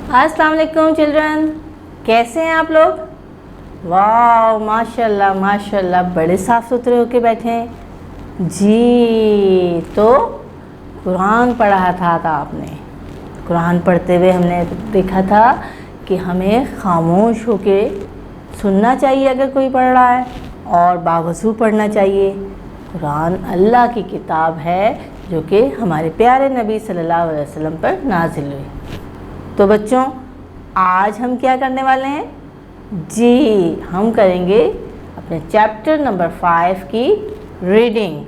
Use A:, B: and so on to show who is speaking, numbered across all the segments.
A: अस्सलाम वालेकुम चिल्ड्रन, कैसे हैं आप लोग? वाह माशाल्लाह माशाल्लाह, बड़े साफ़ सुथरे होके बैठे हैं जी। तो कुरान पढ़ा था आपने। कुरान पढ़ते हुए हमने देखा था कि हमें खामोश होके सुनना चाहिए अगर कोई पढ़ रहा है, और बावजू पढ़ना चाहिए। कुरान अल्लाह की किताब है जो कि हमारे प्यारे नबी सल्लल्लाहु अलैहि वसल्लम पर नाजिल हुई। तो बच्चों, आज हम क्या करने वाले हैं जी? हम करेंगे अपने चैप्टर नंबर 5 की रीडिंग।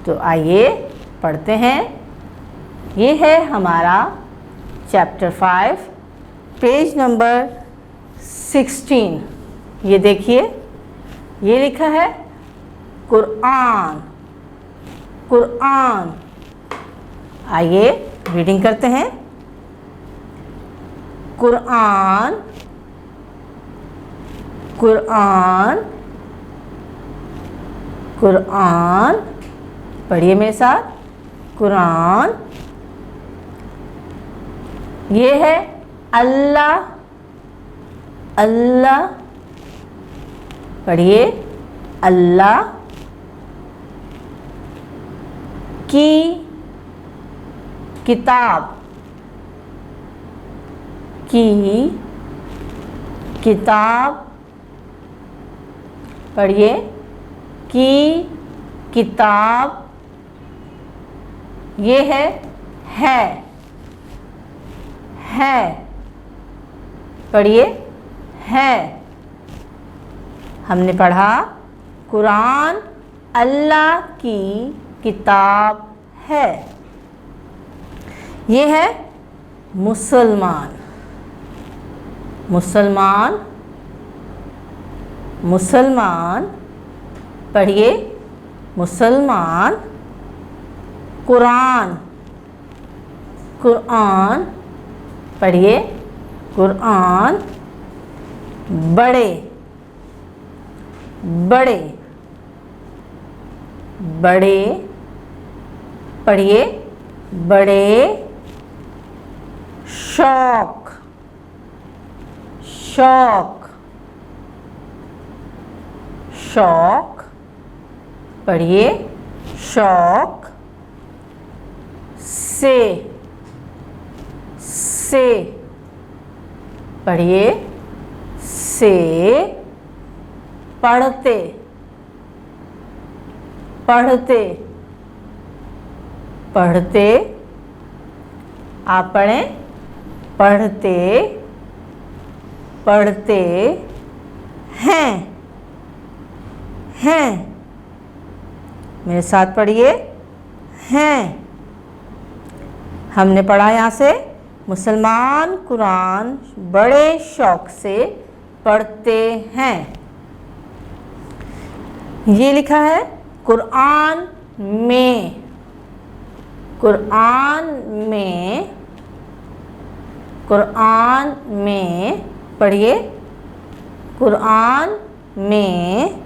A: तो आइए पढ़ते हैं। ये है हमारा चैप्टर 5, पेज नंबर 16। ये देखिए, ये लिखा है कुरान। कुरान। आइए रीडिंग करते हैं। कुरान। कुरान। कुरान। पढ़िए मेरे साथ। कुरान। ये है अल्लाह। अल्लाह। पढ़िए, अल्लाह की किताब। की किताब। पढ़िए, की किताब। ये है। है। पढ़िए, है। हमने पढ़ा कुरान अल्लाह की किताब है। ये है मुसलमान। मुसलमान। मुसलमान। पढ़िए, मुसलमान। कुरान। कुरान। पढ़िए, कुरान। बड़े। बड़े। बड़े। पढ़िए, बड़े। शौक। शौक। शौक। पढ़िए, शौक। से। पढ़िए, से। पढ़ते। पढ़ते। पढ़ते। आप पढ़ें, पढ़ते। पढ़ते हैं। हैं। मेरे साथ पढ़िए, हैं। हमने पढ़ा यहाँ से मुसलमान कुरान बड़े शौक से पढ़ते हैं। ये लिखा है कुरान में। कुरान में। कुरान में। पढ़िए, कुरान में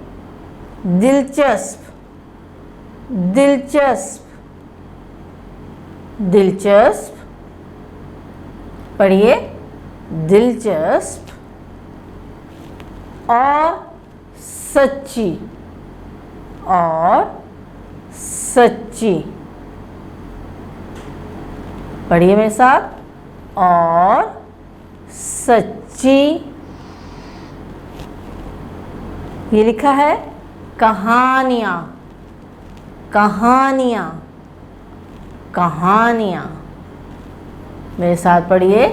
A: दिलचस्प। दिलचस्प। दिलचस्प। पढ़िए, दिलचस्प। और सच्ची। और सच्ची। पढ़िए मेरे साथ। और सच्ची। ये लिखा है कहानियाँ। कहानियाँ। कहानियाँ। मेरे साथ पढ़िए,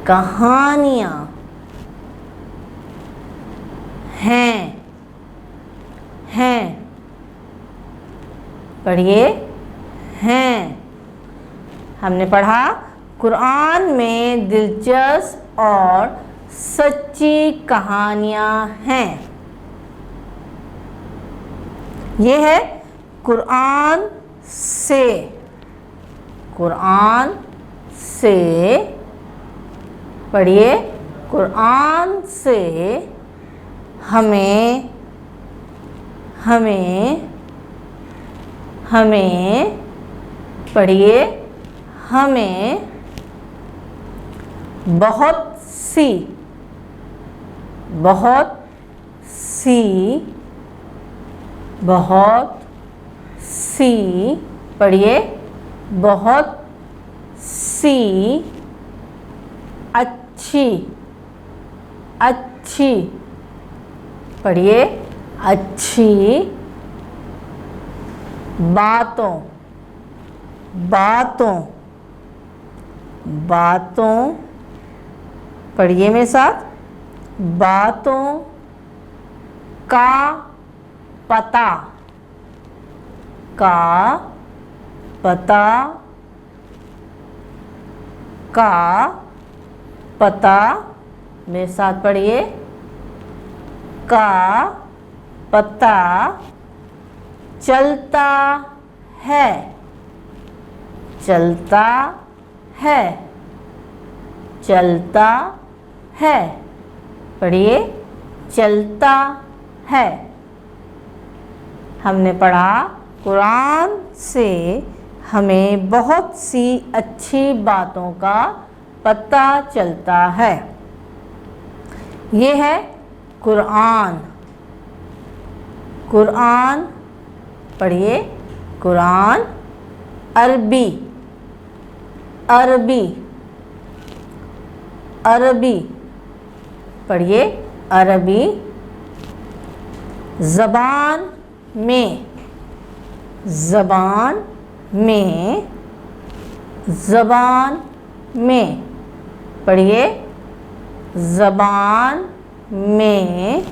A: कहानियाँ। हैं। हैं। पढ़िए, हैं। हमने पढ़ा कुरान में दिलचस्प और सच्ची कहानियाँ हैं। ये है कुरान से। कुरान से। पढ़िए, कुरान से हमें पढ़िए, हमें बहुत सी, बहुत सी, बहुत सी, पढ़िए, बहुत सी, अच्छी, अच्छी, पढ़िए, अच्छी, बातों, बातों, बातों, पढ़िए मेरे साथ, बातों का पता, का पता, का पता, मेरे साथ पढ़िए, का पता चलता है, चलता है, चलता है, पढ़िए, चलता है। हमने पढ़ा कुरान से हमें बहुत सी अच्छी बातों का पता चलता है। ये है कुरान। कुरान, पढ़िए, कुरान, अरबी, अरबी, अरबी, पढ़िए, अरबी, ज़बान में, ज़बान में, ज़बान में, पढ़िए, ज़बान में,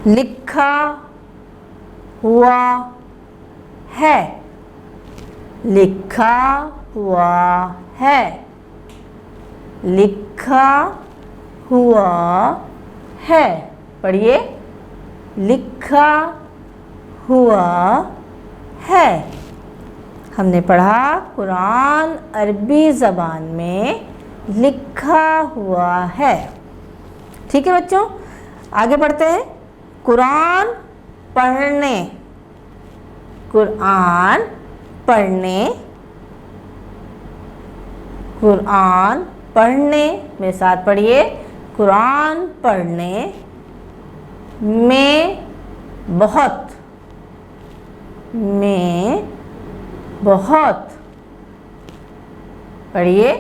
A: लिखा हुआ है, लिखा हुआ है, लिखा हुआ है, पढ़िए, लिखा हुआ है। हमने पढ़ा कुरान अरबी ज़बान में लिखा हुआ है। ठीक है बच्चों, आगे बढ़ते हैं। कुरान पढ़ने, कुरान पढ़ने, कुरान पढ़ने, मेरे साथ पढ़िए, कुरान पढ़ने में बहुत, में बहुत, पढ़िए,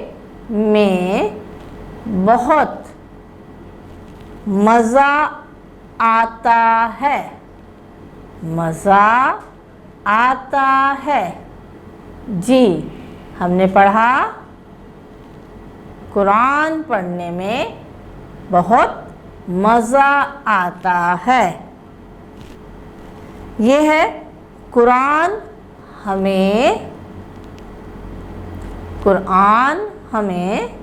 A: में बहुत मज़ा आता है, मज़ा आता है। जी, हमने पढ़ा कुरान पढ़ने में बहुत मज़ा आता है। ये है कुरान हमें, कुरान हमें,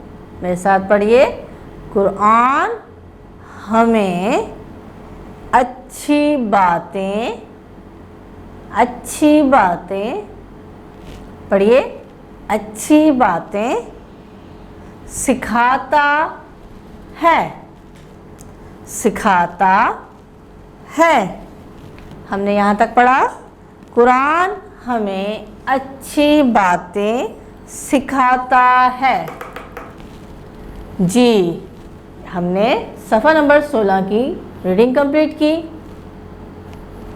A: मेरे साथ पढ़िए, कुरान हमें अच्छी बातें, अच्छी बातें, पढ़िए, अच्छी बातें सिखाता है, सिखाता है। हमने यहाँ तक पढ़ा कुरान हमें अच्छी बातें सिखाता है। जी, हमने सफ़ा नंबर 16 की रीडिंग कंप्लीट की।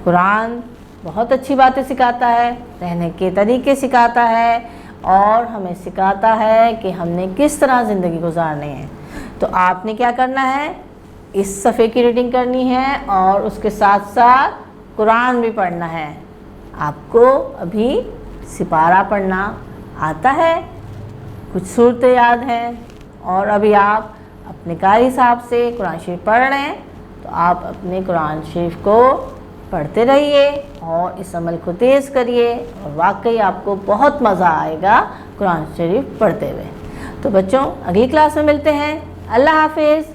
A: कुरान बहुत अच्छी बातें सिखाता है, रहने के तरीके सिखाता है और हमें सिखाता है कि हमने किस तरह ज़िंदगी गुजारनी है। तो आपने क्या करना है, इस सफ़े की रीडिंग करनी है और उसके साथ साथ कुरान भी पढ़ना है। आपको अभी सिपारा पढ़ना आता है, कुछ सूरतें याद हैं और अभी आप अपने कारी हिसाब से कुरान शरीफ पढ़ रहे हैं, तो आप अपने कुरान शरीफ को पढ़ते रहिए और इस अमल को तेज़ करिए और वाकई आपको बहुत मज़ा आएगा कुरान शरीफ पढ़ते हुए। तो बच्चों, अगली क्लास में मिलते हैं। अल्लाह हाफिज़।